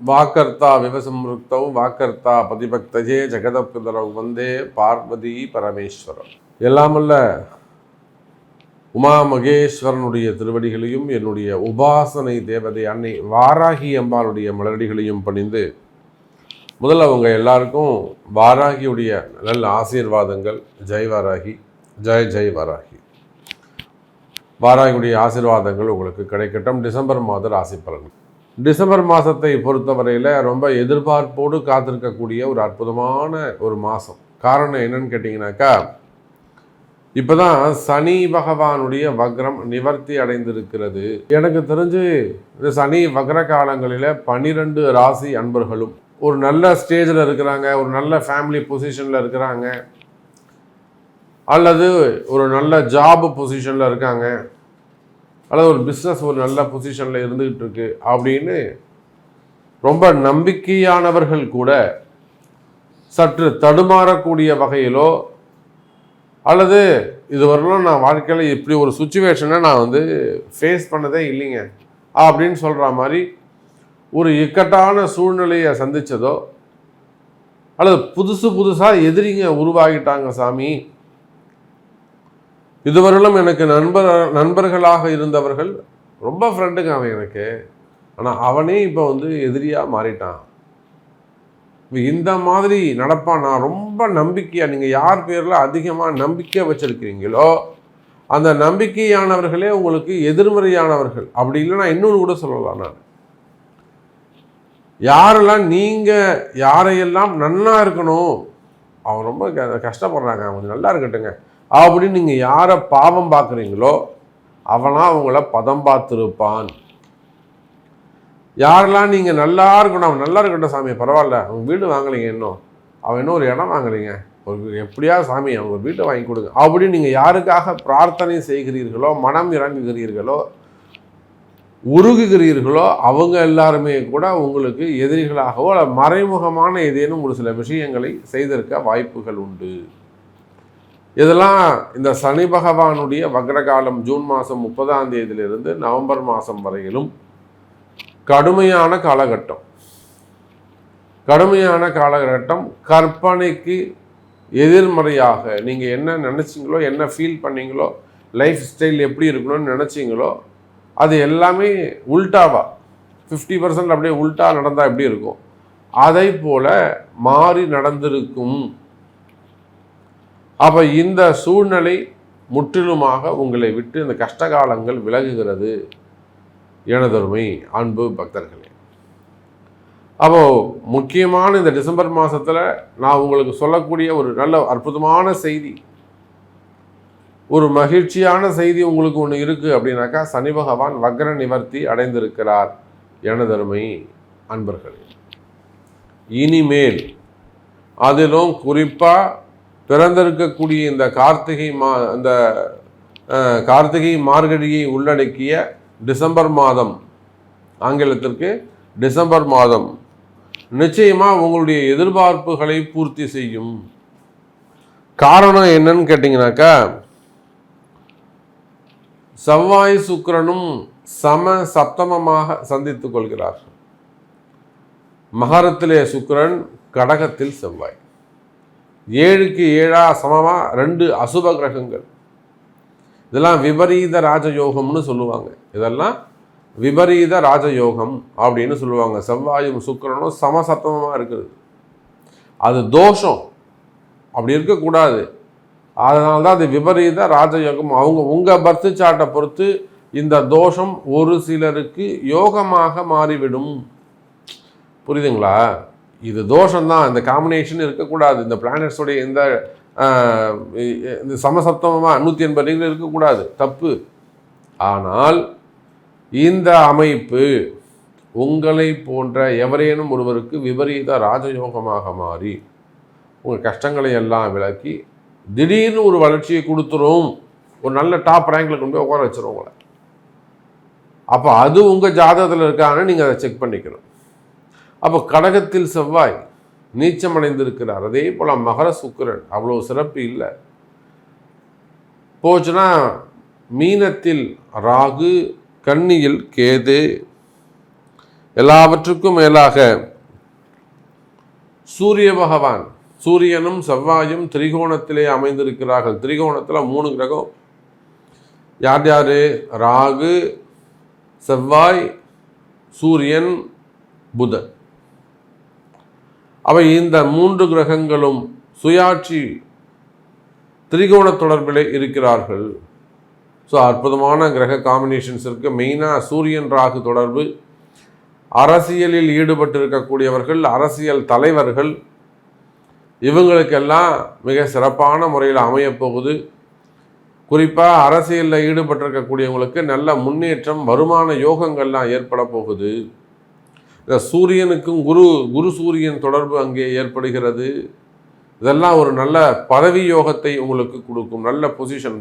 வாக்கர்த்தா விவசம்ருக்தௌ வாக்கர்த்தா பதிபக்தஜே ஜெகதப்பிதரௌ வந்தே பார்வதி பரமேஸ்வரம். எல்லாமல்ல உமா மகேஸ்வரனுடைய திருவடிகளையும் என்னுடைய உபாசனை தேவதை அன்னை வாராகி அம்பாளுடைய மலரடிகளையும் பணிந்து முதல்ல அவங்க எல்லாருக்கும் வாராகியுடைய நல்ல ஆசீர்வாதங்கள். ஜெய் வாராகி, ஜெய் ஜெய் வாராகி. வாராகியுடைய ஆசீர்வாதங்கள் உங்களுக்கு கிடைக்கட்டும். டிசம்பர் மாத ராசி பலன். டிசம்பர் மாதத்தை பொறுத்தவரையில் ரொம்ப எதிர்பார்ப்போடு காத்திருக்கக்கூடிய ஒரு அற்புதமான ஒரு மாதம். காரணம் என்னன்னு கேட்டிங்கனாக்கா, இப்போ தான் சனி பகவானுடைய வக்ரம் நிவர்த்தி அடைந்திருக்கிறது. எனக்கு தெரிஞ்சு இந்த சனி வக்ர காலங்களில் 12 ராசி அன்பர்களும் ஒரு நல்ல ஸ்டேஜில் இருக்கிறாங்க, ஒரு நல்ல ஃபேமிலி பொசிஷனில் இருக்கிறாங்க, அல்லது ஒரு நல்ல ஜாப் பொசிஷனில் இருக்காங்க, அல்லது ஒரு பிஸ்னஸ் ஒரு நல்ல பொசிஷனில் இருந்துகிட்டு இருக்கு அப்படின்னு ரொம்ப நம்பிக்கையானவர்கள் கூட சற்று தடுமாறக்கூடிய வகையிலோ, அல்லது இதுவரையிலும் நான் வாழ்க்கையில் இப்படி ஒரு சுச்சுவேஷனை நான் ஃபேஸ் பண்ணதே இல்லைங்க அப்படின்னு சொல்கிற மாதிரி ஒரு இக்கட்டான சூழ்நிலையை சந்தித்ததோ, அல்லது புதுசாக எதிரிங்க உருவாகிட்டாங்க சாமி, இதுவரையிலும் எனக்கு நண்பர்களாக இருந்தவர்கள் ரொம்ப ஃப்ரெண்டுங்க அவன் எனக்கு, ஆனால் அவனே இப்போ எதிரியாக மாறிட்டான், இந்த மாதிரி நடப்பான். நான் ரொம்ப நம்பிக்கையாக, நீங்கள் யார் பேரில் அதிகமாக நம்பிக்கை வச்சுருக்கிறீங்களோ அந்த நம்பிக்கையானவர்களே உங்களுக்கு எதிர்மறையானவர்கள். அப்படி இல்லைன்னா இன்னொன்று கூட சொல்லலாம், நான் யாரெல்லாம் நீங்கள் யாரையெல்லாம் நன்னா இருக்கணும், அவன் ரொம்ப கஷ்டப்படுறாங்க, அவங்க நல்லா இருக்கட்டுங்க அப்படின்னு நீங்கள் யாரை பாவம் பார்க்குறீங்களோ அவனா அவங்கள பதம் பார்த்துருப்பான். யாரெல்லாம் நீங்கள் நல்லா இருக்கணும், அவன் நல்லா இருக்கட்டும் சாமி, பரவாயில்ல, அவங்க வீடு வாங்கலைங்க, அவன் இன்னும் ஒரு இடம் வாங்கலைங்க, ஒரு எப்படியா சாமி அவங்க வீட்டை வாங்கி கொடுங்க அப்படின்னு நீங்கள் யாருக்காக பிரார்த்தனை செய்கிறீர்களோ, மனம் இறங்குகிறீர்களோ, உருகுகிறீர்களோ, அவங்க எல்லாருமே கூட உங்களுக்கு எதிரிகளாகவோ மறைமுகமான ஏதேனும் ஒரு சில விஷயங்களை செய்திருக்க வாய்ப்புகள் உண்டு. இதெல்லாம் இந்த சனி பகவானுடைய வக்ரகாலம் ஜூன் மாதம் 30ஆம் தேதியிலிருந்து நவம்பர் மாதம் வரையிலும் கடுமையான காலகட்டம். கற்பனைக்கு எதிர்மறையாக நீங்கள் என்ன நினச்சிங்களோ, என்ன ஃபீல் பண்ணீங்களோ, லைஃப் ஸ்டைல் எப்படி இருக்கணும்னு நினச்சிங்களோ அது எல்லாமே உல்டாவா 50% அப்படியே உல்டா நடந்தால் எப்படி இருக்கும், அதை போல மாறி நடந்திருக்கும். அப்போ இந்த சூழ்நிலை முற்றிலுமாக உங்களை விட்டு இந்த கஷ்டகாலங்கள் விலகுகிறது எனதருமை அன்பு பக்தர்களே. அப்போது முக்கியமான இந்த டிசம்பர் மாதத்தில் நான் உங்களுக்கு சொல்லக்கூடிய ஒரு நல்ல அற்புதமான செய்தி, ஒரு மகிழ்ச்சியான செய்தி உங்களுக்கு ஒன்று இருக்குது அப்படின்னாக்கா, சனி பகவான் வக்ர நிவர்த்தி அடைந்திருக்கிறார் எனதருமை அன்பர்களே. இனிமேல் அதிலும் குறிப்பாக பிறந்திருக்கக்கூடிய இந்த கார்த்திகை மார்கழியை உள்ளடக்கிய டிசம்பர் மாதம், ஆங்கிலத்திற்கு டிசம்பர் மாதம் நிச்சயமாக உங்களுடைய எதிர்பார்ப்புகளை பூர்த்தி செய்யும். காரணம் என்னன்னு கேட்டிங்கனாக்கா, செவ்வாய் சுக்கிரனும் சப்தமமாக சந்தித்துக் கொள்கிறார்கள். மகரத்திலே சுக்கிரன், கடகத்தில் செவ்வாய், 7க்கு 7 சமமாக 2 அசுப கிரகங்கள். இதெல்லாம் விபரீத ராஜயோகம்னு சொல்லுவாங்க. இதெல்லாம் விபரீத ராஜயோகம் அப்படின்னு சொல்லுவாங்க. செவ்வாயும் சுக்கிரனும் சமசப்தமமாக இருக்கிறது, அது தோஷம், அப்படி இருக்கக்கூடாது. அதனால்தான் அது விபரீத ராஜயோகம். உங்கள் பர்த் சார்ட்டை பொறுத்து இந்த தோஷம் ஒரு சிலருக்கு யோகமாக மாறிவிடும். புரியுதுங்களா? இது தோஷம்தான், இந்த காம்பினேஷன் இருக்கக்கூடாது. இந்த பிளானட்ஸோடைய இந்த சமசப்தமாக 180 டிகிரி இருக்கக்கூடாது, தப்பு. ஆனால் இந்த அமைப்பு உங்களை போன்ற எவரேனும் ஒருவருக்கு விபரீத ராஜயோகமாக மாறி உங்கள் கஷ்டங்களை எல்லாம் விளக்கி திடீர்னு ஒரு வளர்ச்சியை கொடுத்துரும், ஒரு நல்ல டாப் ரேங்கில் கொண்டு போய் உட்கார வச்சிரும் உங்களை. அப்போ அது உங்கள் ஜாதகத்தில் இருக்கான்னு நீங்கள் அதை செக் பண்ணிக்கணும். அப்போ கடகத்தில் செவ்வாய் நீச்சமடைந்திருக்கிறார். அதே போல் மகர சுக்கிரன் அவ்வளோ சிறப்பு இல்லை. போச்சுன்னா மீனத்தில் ராகு, கன்னியில் கேது, எல்லாவற்றுக்கும் மேலாக சூரிய பகவான், சூரியனும் செவ்வாயும் திரிகோணத்திலே அமைந்திருக்கிறார்கள். திரிகோணத்தில் 3 கிரகம். யார் யார்? ராகு, செவ்வாய், சூரியன், புதன். அவை இந்த 3 கிரகங்களும் சுயாட்சி திரிகோண தொடர்பிலே இருக்கிறார்கள். ஸோ அற்புதமான கிரக காம்பினேஷன்ஸ் இருக்குது. மெயினாக சூரியன் ராகு தொடர்பு, அரசியலில் ஈடுபட்டிருக்கக்கூடியவர்கள், அரசியல் தலைவர்கள், இவங்களுக்கெல்லாம் மிக சிறப்பான முறையில் அமையப்போகுது. குறிப்பாக அரசியலில் ஈடுபட்டிருக்கக்கூடியவங்களுக்கு நல்ல முன்னேற்றம், வருமான யோகங்கள்லாம் ஏற்பட போகுது. இந்த சூரியனுக்கும் குரு சூரியன் தொடர்பு அங்கே ஏற்படுகிறது. இதெல்லாம் ஒரு நல்ல பதவி யோகத்தை உங்களுக்கு கொடுக்கும். நல்ல பொசிஷன்,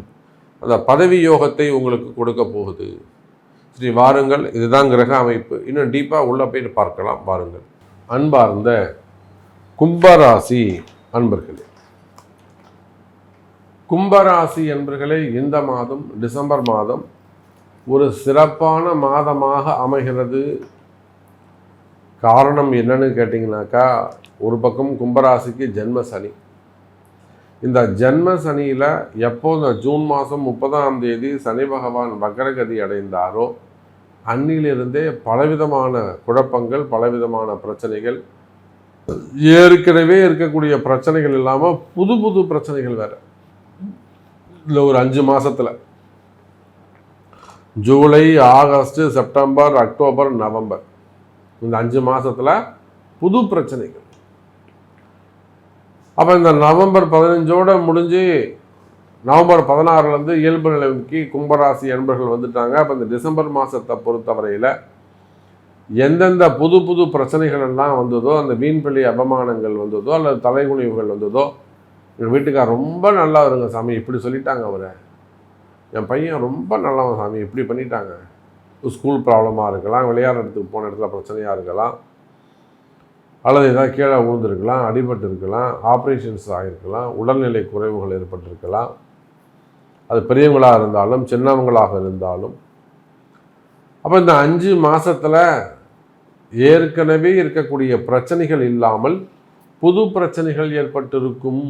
அந்த பதவி யோகத்தை உங்களுக்கு கொடுக்க போகுது. சரி, வாருங்கள். இதுதான் கிரக அமைப்பு. இன்னும் டீப்பாக உள்ளே போயிட்டு பார்க்கலாம். வாருங்கள். அன்பார்ந்த கும்பராசி அன்பர்களே, கும்பராசி அன்பர்களே, இந்த மாதம் டிசம்பர் மாதம் ஒரு சிறப்பான மாதமாக அமைகிறது. காரணம் என்னன்னு கேட்டிங்கனாக்கா, ஒரு பக்கம் கும்பராசிக்கு ஜென்ம சனி. இந்த ஜென்ம சனியில் எப்போ இந்த ஜூன் மாதம் 30ஆம் தேதி சனி பகவான் வக்ரகதி அடைந்தாரோ அன்னிலிருந்தே பலவிதமான குழப்பங்கள், பலவிதமான பிரச்சனைகள், ஏற்கனவே இருக்கக்கூடிய பிரச்சனைகள் இல்லாமல் புது புது பிரச்சனைகள் வேறு. இல்லை ஒரு 5 மாதத்தில் July, August, September, October, November, இந்த 5 மாதத்தில் புது பிரச்சனைகள். அப்போ இந்த நவம்பர் 15ஓடு முடிஞ்சு நவம்பர் 16லேருந்து இயல்பு நிலைக்கு கும்பராசி அன்பர்கள் வந்துட்டாங்க. அப்போ இந்த டிசம்பர் மாதத்தை பொறுத்தவரையில் எந்தெந்த புது புது பிரச்சனைகள் எல்லாம் வந்ததோ, அந்த வீண்பள்ளி அபமானங்கள் வந்ததோ, அல்லது தலைகுனிவுகள் வந்ததோ, எங்கள் வீட்டுக்கார் ரொம்ப நல்லா வருங்க சாமி, இப்படி சொல்லிட்டாங்க அவரை, என் பையன் ரொம்ப நல்லவன் சாமி, இப்படி பண்ணிட்டாங்க, ஸ்கூல் ப்ராப்ளமாக இருக்கலாம், விளையாடுற இடத்துக்கு போன இடத்துல பிரச்சனையாக இருக்கலாம், அல்லது ஏதாவது கீழே விழுந்திருக்கலாம், அடிபட்டு இருக்கலாம், ஆப்ரேஷன்ஸ் ஆகிருக்கலாம், உடல்நிலை குறைவுகள் ஏற்பட்டிருக்கலாம், அது பெரியவங்களாக இருந்தாலும் சின்னவங்களாக இருந்தாலும். அப்போ இந்த 5 மாதத்தில் ஏற்கனவே இருக்கக்கூடிய பிரச்சனைகள் இல்லாமல் புது பிரச்சனைகள் ஏற்பட்டிருக்கும்.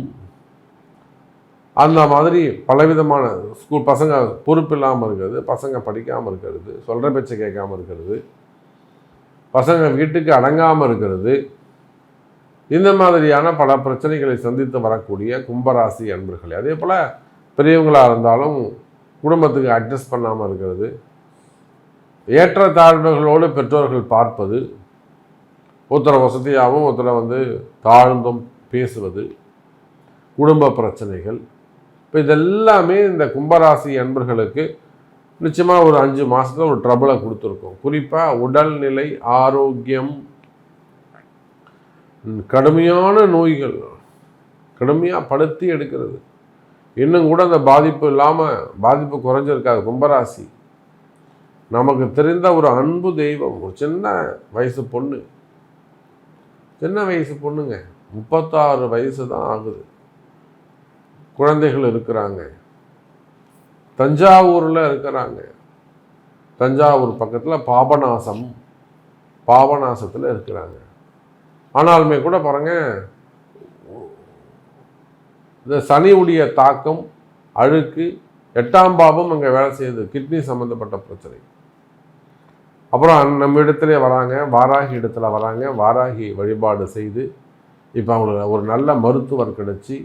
அந்த மாதிரி பலவிதமான ஸ்கூல் பசங்க பொறுப்பு இல்லாமல் இருக்கிறது, பசங்க படிக்காமல் இருக்கிறது, சொல்கிற பேச்சை கேட்காமல் இருக்கிறது, பசங்க வீட்டுக்கு அடங்காமல் இருக்கிறது, இந்த மாதிரியான பல பிரச்சனைகளை சந்தித்து வரக்கூடிய கும்பராசி அன்பர்களே. அதே போல் பெரியவங்களாக இருந்தாலும் குடும்பத்துக்கு அட்ஜஸ்ட் பண்ணாமல் இருக்கிறது, ஏற்ற தாழ்வுகளோடு பெற்றோர்கள் பார்ப்பது, ஒருத்தரை வசதியாகவும் ஒருத்தரை தாழ்ந்தும் பேசுவது, குடும்ப பிரச்சனைகள். இப்போ இதெல்லாமே இந்த கும்பராசி அன்பர்களுக்கு நிச்சயமாக ஒரு 5 மாதத்தில் ஒரு ட்ரபிளை கொடுத்துருக்கோம். குறிப்பாக உடல்நிலை ஆரோக்கியம், கடுமையான நோய்கள், கடுமையாக படுத்தி எடுக்கிறது. இன்னும் கூட அந்த பாதிப்பு இல்லாமல் பாதிப்பு குறைஞ்சிருக்காது. கும்பராசி நமக்கு தெரிந்த ஒரு அன்பு தெய்வம், ஒரு சின்ன வயசு பொண்ணு, சின்ன வயசு பொண்ணுங்க, 36 வயசு தான் ஆகுது, குழந்தைகள் இருக்கிறாங்க, தஞ்சாவூரில் இருக்கிறாங்க. தஞ்சாவூர் பக்கத்தில் பாபநாசத்தில் இருக்கிறாங்க. ஆனாலுமே கூட பாருங்க, இந்த சனியுடைய தாக்கம், அழுக்கு, 8ஆம் பாவம் அங்கே வேலை செய்யுது, கிட்னி சம்மந்தப்பட்ட பிரச்சனை. அப்புறம் நம்ம இடத்துல வராங்க, வாராகி இடத்துல வராங்க, வாராகி வழிபாடு செய்து இப்போ அவங்களுக்கு ஒரு நல்ல மருத்துவர் கிடச்சி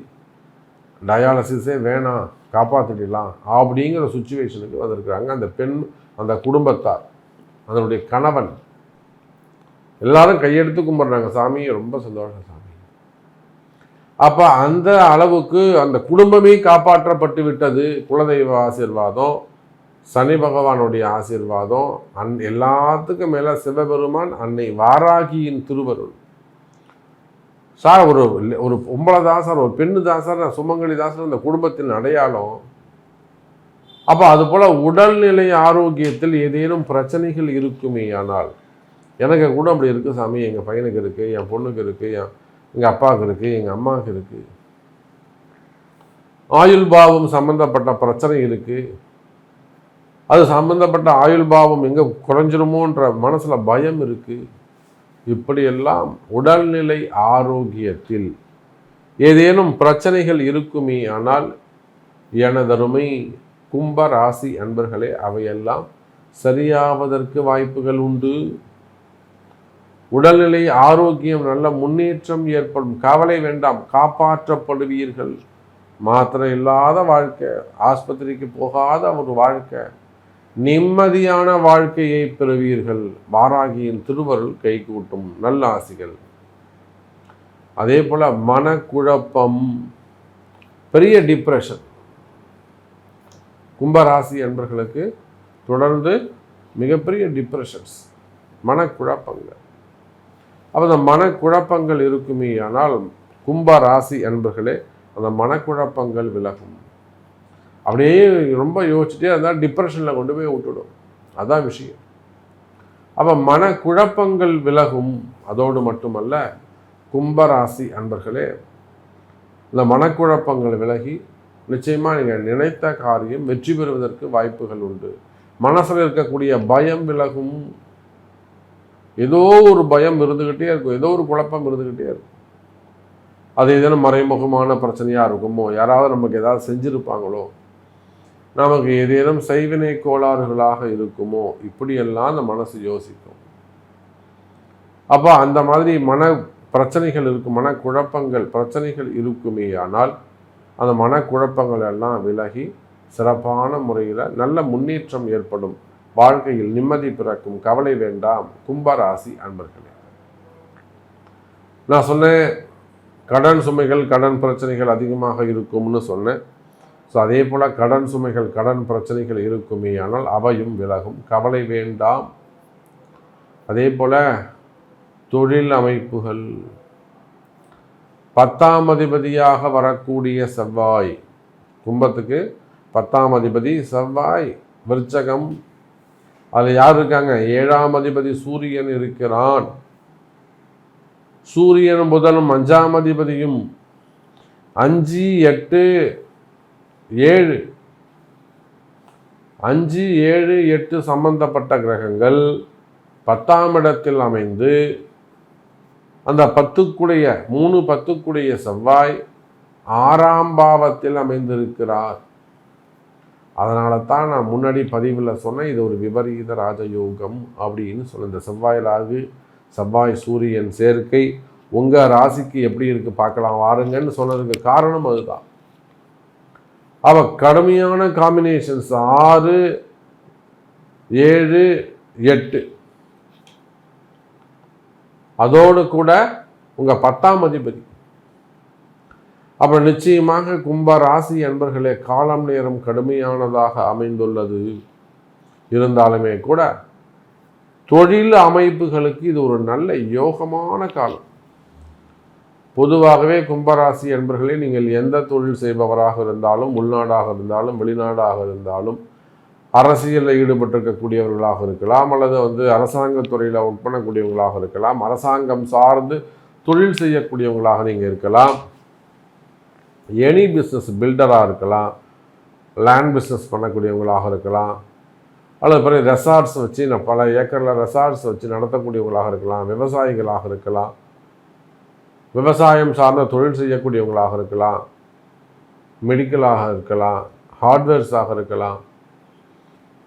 டயாலிசிஸே வேணாம், காப்பாற்றிடலாம் அப்படிங்கிற சுச்சுவேஷனுக்கு வந்திருக்கிறாங்க. அந்த பெண், அந்த குடும்பத்தார், அதனுடைய கணவன் எல்லாரும் கையெடுத்து கும்பிட்றாங்க, சாமி ரொம்ப சந்தோஷம் சாமி. அப்போ அந்த அளவுக்கு அந்த குடும்பமே காப்பாற்றப்பட்டு விட்டது. குலதெய்வ ஆசீர்வாதம், சனி பகவானுடைய ஆசீர்வாதம், எல்லாத்துக்கும் மேலே சிவபெருமான், அன்னை வாராகியின் திருவருள். சார் ஒரு பொம்பளை தாசர், ஒரு பெண்ணு தாசர், சுமங்கலி தாசர் அந்த குடும்பத்தின் அடையாளம். அப்போ அது போல் உடல்நிலை ஆரோக்கியத்தில் ஏதேனும் பிரச்சனைகள் இருக்குமே ஆனால், எனக்கு கூட அப்படி இருக்குது சாமி, எங்கள் பையனுக்கு இருக்குது, என் பொண்ணுக்கு இருக்குது, எங்கள் அப்பாவுக்கு இருக்குது, எங்கள் அம்மாவுக்கு இருக்குது, ஆயுள் பாவம் சம்பந்தப்பட்ட பிரச்சனை இருக்குது, அது சம்பந்தப்பட்ட ஆயுள் பாவம் எங்கே குறைஞ்சிருமோன்ற மனசில் பயம் இருக்குது. இப்படியெல்லாம் உடல்நிலை ஆரோக்கியத்தில் ஏதேனும் பிரச்சனைகள் இருக்குமே ஆனால் எனதருமை கும்ப ராசி அன்பர்களே, அவையெல்லாம் சரியாவதற்கு வாய்ப்புகள் உண்டு. உடல்நிலை ஆரோக்கியம் நல்ல முன்னேற்றம் ஏற்படும். கவலை வேண்டாம், காப்பாற்றப்படுவீர்கள். மாத்திரை இல்லாத வாழ்க்கை, ஆஸ்பத்திரிக்கு போகாத ஒரு வாழ்க்கை, நிம்மதியான வாழ்க்கையை பெறுவீர்கள். வாராகியின் திருவருள் கைகூட்டும். நல்ல ஆசிகள். அதே போல மனக்குழப்பம், பெரிய டிப்ரெஷன் கும்பராசி என்பர்களுக்கு தொடர்ந்து மிகப்பெரிய டிப்ரெஷன்ஸ், மனக்குழப்பங்கள். அப்போ அந்த மனக்குழப்பங்கள் இருக்குமே ஆனால் கும்பராசி என்பர்களே அந்த மனக்குழப்பங்கள் விலகும். அப்படியே ரொம்ப யோசிச்சுட்டே இருந்தால் டிப்ரெஷனில் கொண்டு போய் விட்டுடும். அதான் விஷயம். அப்போ மனக்குழப்பங்கள் விலகும். அதோடு மட்டுமல்ல, கும்பராசி அன்பர்களே, இந்த மனக்குழப்பங்கள் விலகி நிச்சயமாக நீங்கள் நினைத்த காரியம் வெற்றி பெறுவதற்கு வாய்ப்புகள் உண்டு. மனசில் இருக்கக்கூடிய பயம் விலகும். ஏதோ ஒரு பயம் இருந்துக்கிட்டே இருக்கும், ஏதோ ஒரு குழப்பம் இருந்துக்கிட்டே இருக்கும். அது ஏதேனும் மறைமுகமான பிரச்சனையாக இருக்குமோ, யாராவது நமக்கு ஏதாவது செஞ்சுருப்பாங்களோ, நமக்கு ஏதேனும் செய்வினை கோளாறுகளாக இருக்குமோ, இப்படியெல்லாம் அந்த மனசு யோசிக்கும். அப்போ அந்த மாதிரி மன பிரச்சனைகள் இருக்கும், மனக்குழப்பங்கள் பிரச்சனைகள் இருக்குமே ஆனால் அந்த மனக்குழப்பங்கள் எல்லாம் விலகி சிறப்பான முறையில் நல்ல முன்னேற்றம் ஏற்படும். வாழ்க்கையில் நிம்மதி பிறக்கும். கவலை வேண்டாம் கும்பராசி அன்பர்களே. நான் சொன்னேன் கடன் சுமைகள் கடன் பிரச்சனைகள் அதிகமாக இருக்கும்னு சொன்னேன். ஸோ அதே போல் கடன் சுமைகள் கடன் பிரச்சனைகள் இருக்குமே ஆனால் அவையும் விலகும். கவலை வேண்டாம். அதே போல் தொழில் அமைப்புகள், 10ஆம் அதிபதியாக வரக்கூடிய செவ்வாய், கும்பத்துக்கு 10ஆம் அதிபதி செவ்வாய், விருச்சகம் அதில் யார் இருக்காங்க? 7ஆம் அதிபதி சூரியன் இருக்கிறான். சூரியன் புதனும் 5ஆம் அதிபதியும் 5, 8, 7 5, 7, 8 சம்பந்தப்பட்ட கிரகங்கள் 10ஆம் இடத்தில் அமைந்து அந்த 10க்குடைய 3, 10க்குடைய செவ்வாய் 6ஆம் பாவத்தில் அமைந்திருக்கிறார். அதனால தான் நான் முன்னாடி பதிவில் சொன்னேன், இது ஒரு விபரீத ராஜயோகம் அப்படின்னு சொன்ன. இந்த செவ்வாய் ராகு செவ்வாய் சூரியன் சேர்க்கை உங்கள் ராசிக்கு எப்படி இருக்குது பார்க்கலாம் வாருங்கன்னு சொன்னதுக்கு காரணம் அதுதான். அவ கடுமையான காம்பினேஷன்ஸ் 6, 7, 8 அதோடு கூட உங்கள் 10ஆம் அதிபதி. அப்போ நிச்சயமாக கும்ப ராசி அன்பர்களே, காலம் நேரம் கடுமையானதாக அமைந்துள்ளது. இருந்தாலுமே கூட தொழில் அமைப்புகளுக்கு இது ஒரு நல்ல யோகமான காலம். பொதுவாகவே கும்பராசி அன்பர்களே, நீங்கள் எந்த தொழில் செய்பவராக இருந்தாலும், உள்நாடாக இருந்தாலும் வெளிநாடாக இருந்தாலும், அரசியலில் ஈடுபட்டிருக்கக்கூடியவர்களாக இருக்கலாம், அல்லது அரசாங்கத்துறையில் ஒர்க் பண்ணக்கூடியவங்களாக இருக்கலாம், அரசாங்கம் சார்ந்து தொழில் செய்யக்கூடியவங்களாக நீங்கள் இருக்கலாம், எனி பிஸ்னஸ் பில்டராக இருக்கலாம், லேண்ட் பிஸ்னஸ் பண்ணக்கூடியவங்களாக இருக்கலாம், அல்லது பிறகு ரெசார்ட்ஸ் வச்சு பல ஏக்கரில் ரெசார்ட்ஸ் வச்சு நடத்தக்கூடியவங்களாக இருக்கலாம், விவசாயிகளாக இருக்கலாம், விவசாயம் சார்ந்த தொழில் செய்யக்கூடியவங்களாக இருக்கலாம், மெடிக்கலாக இருக்கலாம், ஹார்ட்வேர்ஸாக இருக்கலாம்,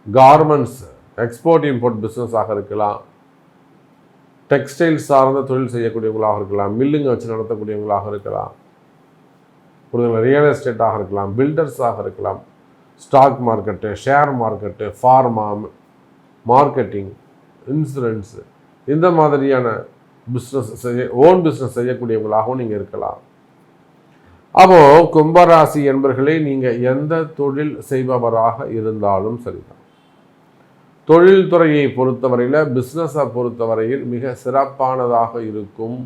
கார்மெண்ட்ஸ் எக்ஸ்போர்ட் இம்போர்ட் பிஸ்னஸாக இருக்கலாம், டெக்ஸ்டைல்ஸ் சார்ந்த தொழில் செய்யக்கூடியவங்களாக இருக்கலாம், மில்லுங்க வச்சு நடத்தக்கூடியவங்களாக இருக்கலாம், ரியல் எஸ்டேட்டாக இருக்கலாம், பில்டர்ஸாக இருக்கலாம், stock market, share market, pharma, marketing, insurance, இந்த மாதிரியான பிஸ்னஸ் ஓன் பிஸ்னஸ் செய்யக்கூடியவங்களாகவும் நீங்கள் இருக்கலாம். அப்போது கும்பராசி என்பர்களே, நீங்கள் எந்த தொழில் செய்பவராக இருந்தாலும் சரிதான். தொழில்துறையை பொறுத்தவரையில், பிஸ்னஸை பொறுத்தவரையில் மிக சிறப்பானதாக இருக்கும்.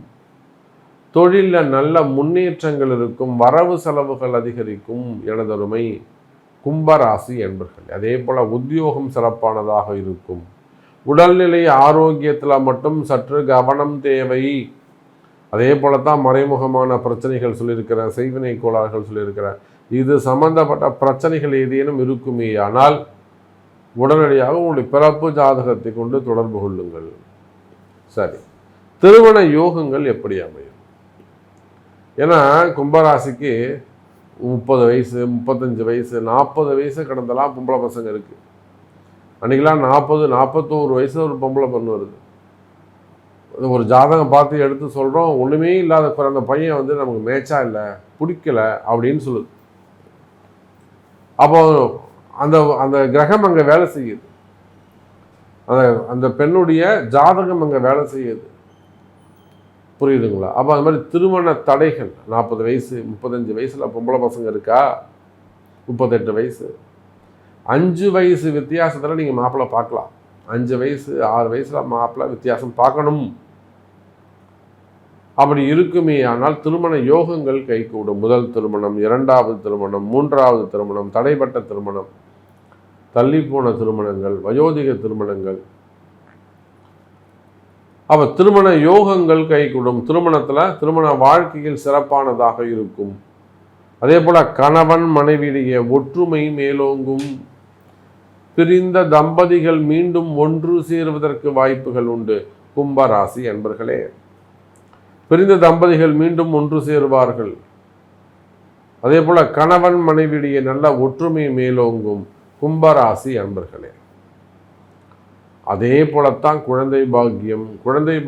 தொழிலில் நல்ல முன்னேற்றங்கள் இருக்கும், வரவு செலவுகள் அதிகரிக்கும். எனதருமை கும்பராசி என்பர்கள். அதே போல் உத்தியோகம் சிறப்பானதாக இருக்கும். உடல்நிலை ஆரோக்கியத்தில் மட்டும் சற்று கவனம் தேவை. அதே போல தான் மறைமுகமான பிரச்சனைகள் சொல்லியிருக்கிறேன், செய்வினை கோளாறுகள் சொல்லியிருக்கிறேன். இது சம்பந்தப்பட்ட பிரச்சனைகள் ஏதேனும் இருக்குமே ஆனால் உடனடியாக உங்களுடைய பிறப்பு ஜாதகத்தை கொண்டு தொடர்பு கொள்ளுங்கள். சரி, திருமண யோகங்கள் எப்படி அமையும்? ஏன்னா கும்பராசிக்கு 30 வயசு, 35 வயசு, 40 வயசு கடந்தெல்லாம் பொம்பளை பசங்க இருக்குது. அன்றைக்கெலாம் 40, 41 வயசு ஒரு பொம்பளை பொண்ணு வருது. ஒரு ஜாதகம் பார்த்து எடுத்து சொல்கிறோம், ஒன்றுமே இல்லாத அந்த பையன் வந்து நமக்கு மேட்சா இல்லை, பிடிக்கல அப்படின்னு சொல்லுது. அப்போ அந்த அந்த கிரகம் அங்கே வேலை செய்யுது, அந்த பெண்ணுடைய ஜாதகம் அங்கே வேலை செய்யுது. புரியுதுங்களா? அப்போ அது மாதிரி திருமண தடைகள் 40 வயசு 35 வயசில் பொம்பளை பசங்க இருக்கா, 38 வயசு, 5 வயசு வித்தியாசத்தில் நீங்கள் மாப்பிள்ளை பார்க்கலாம். 5 வயசு 6 வயசில் மாப்பிள்ளை வித்தியாசம் பார்க்கணும். அப்படி இருக்குமே ஆனால் திருமண யோகங்கள் கைகூடும். முதல் திருமணம், 2வது திருமணம், 3வது திருமணம், தடைப்பட்ட திருமணம், தள்ளிப்போன திருமணங்கள், வயோதிக திருமணங்கள். அப்போ திருமண யோகங்கள் கைகூடும். திருமண வாழ்க்கையில் சிறப்பானதாக இருக்கும். அதே போல கணவன் மனைவியிடையே ஒற்றுமை மேலோங்கும். பிரிந்த தம்பதிகள் மீண்டும் ஒன்று சேருவதற்கு வாய்ப்புகள் உண்டு. கும்பராசி அன்பர்களே, பிரிந்த தம்பதிகள் மீண்டும் ஒன்று சேருவார்கள். அதே போல கணவன் மனைவியிடையே நல்ல ஒற்றுமை மேலோங்கும். கும்பராசி அன்பர்களே, அதே போலத்தான் குழந்தை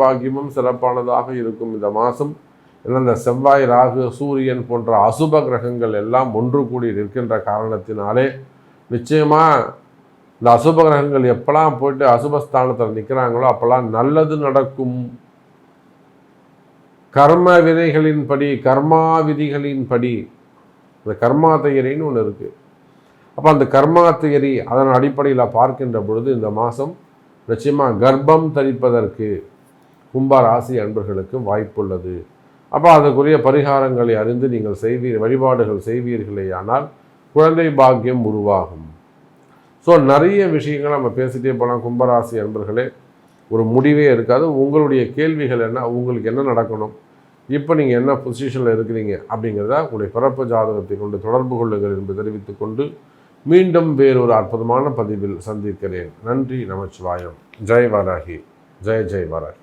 பாக்கியமும் சிறப்பானதாக இருக்கும் இந்த மாதம். ஏன்னா இந்த செவ்வாய், ராகு, சூரியன் போன்ற அசுப கிரகங்கள் எல்லாம் ஒன்று கூடி நிற்கின்ற காரணத்தினாலே நிச்சயமாக இந்த அசுப கிரகங்கள் எப்பெல்லாம் போயிட்டு அசுபஸ்தானத்தில் நிற்கிறாங்களோ அப்போல்லாம் நல்லது நடக்கும். கர்ம விதைகளின்படி, கர்மா விதிகளின்படி, இந்த கர்மா தியரின்னு ஒன்று இருக்குது. அப்போ அந்த கர்மா தியரி அதன் அடிப்படையில் பார்க்கின்ற பொழுது இந்த மாதம் நிச்சயமாக கர்ப்பம் தரிப்பதற்கு கும்பராசி அன்பர்களுக்கு வாய்ப்புள்ளது. அப்போ அதுக்குரிய பரிகாரங்களை அறிந்து நீங்கள் வழிபாடுகள் செய்வீர்களே ஆனால் குழந்தை பாக்கியம் உருவாகும். ஸோ நிறைய விஷயங்கள் நம்ம பேசிகிட்டே போகலாம். கும்பராசி அன்பர்களே, ஒரு முடிவே இருக்காது. உங்களுடைய கேள்விகள் என்ன, உங்களுக்கு என்ன நடக்கணும், இப்போ நீங்கள் என்ன பொசிஷனில் இருக்கிறீங்க அப்படிங்கிறத உங்களுடைய பிறப்பு ஜாதகத்தை கொண்டு தொடர்பு கொள்ளுங்கள் என்று தெரிவித்துக்கொண்டு மீண்டும் வேறொரு அற்புதமான பதிவில் சந்திக்கிறேன். நன்றி, நமச்சிவாயம். ஜெய் வாராகி, ஜெய் ஜெய் வாராகி.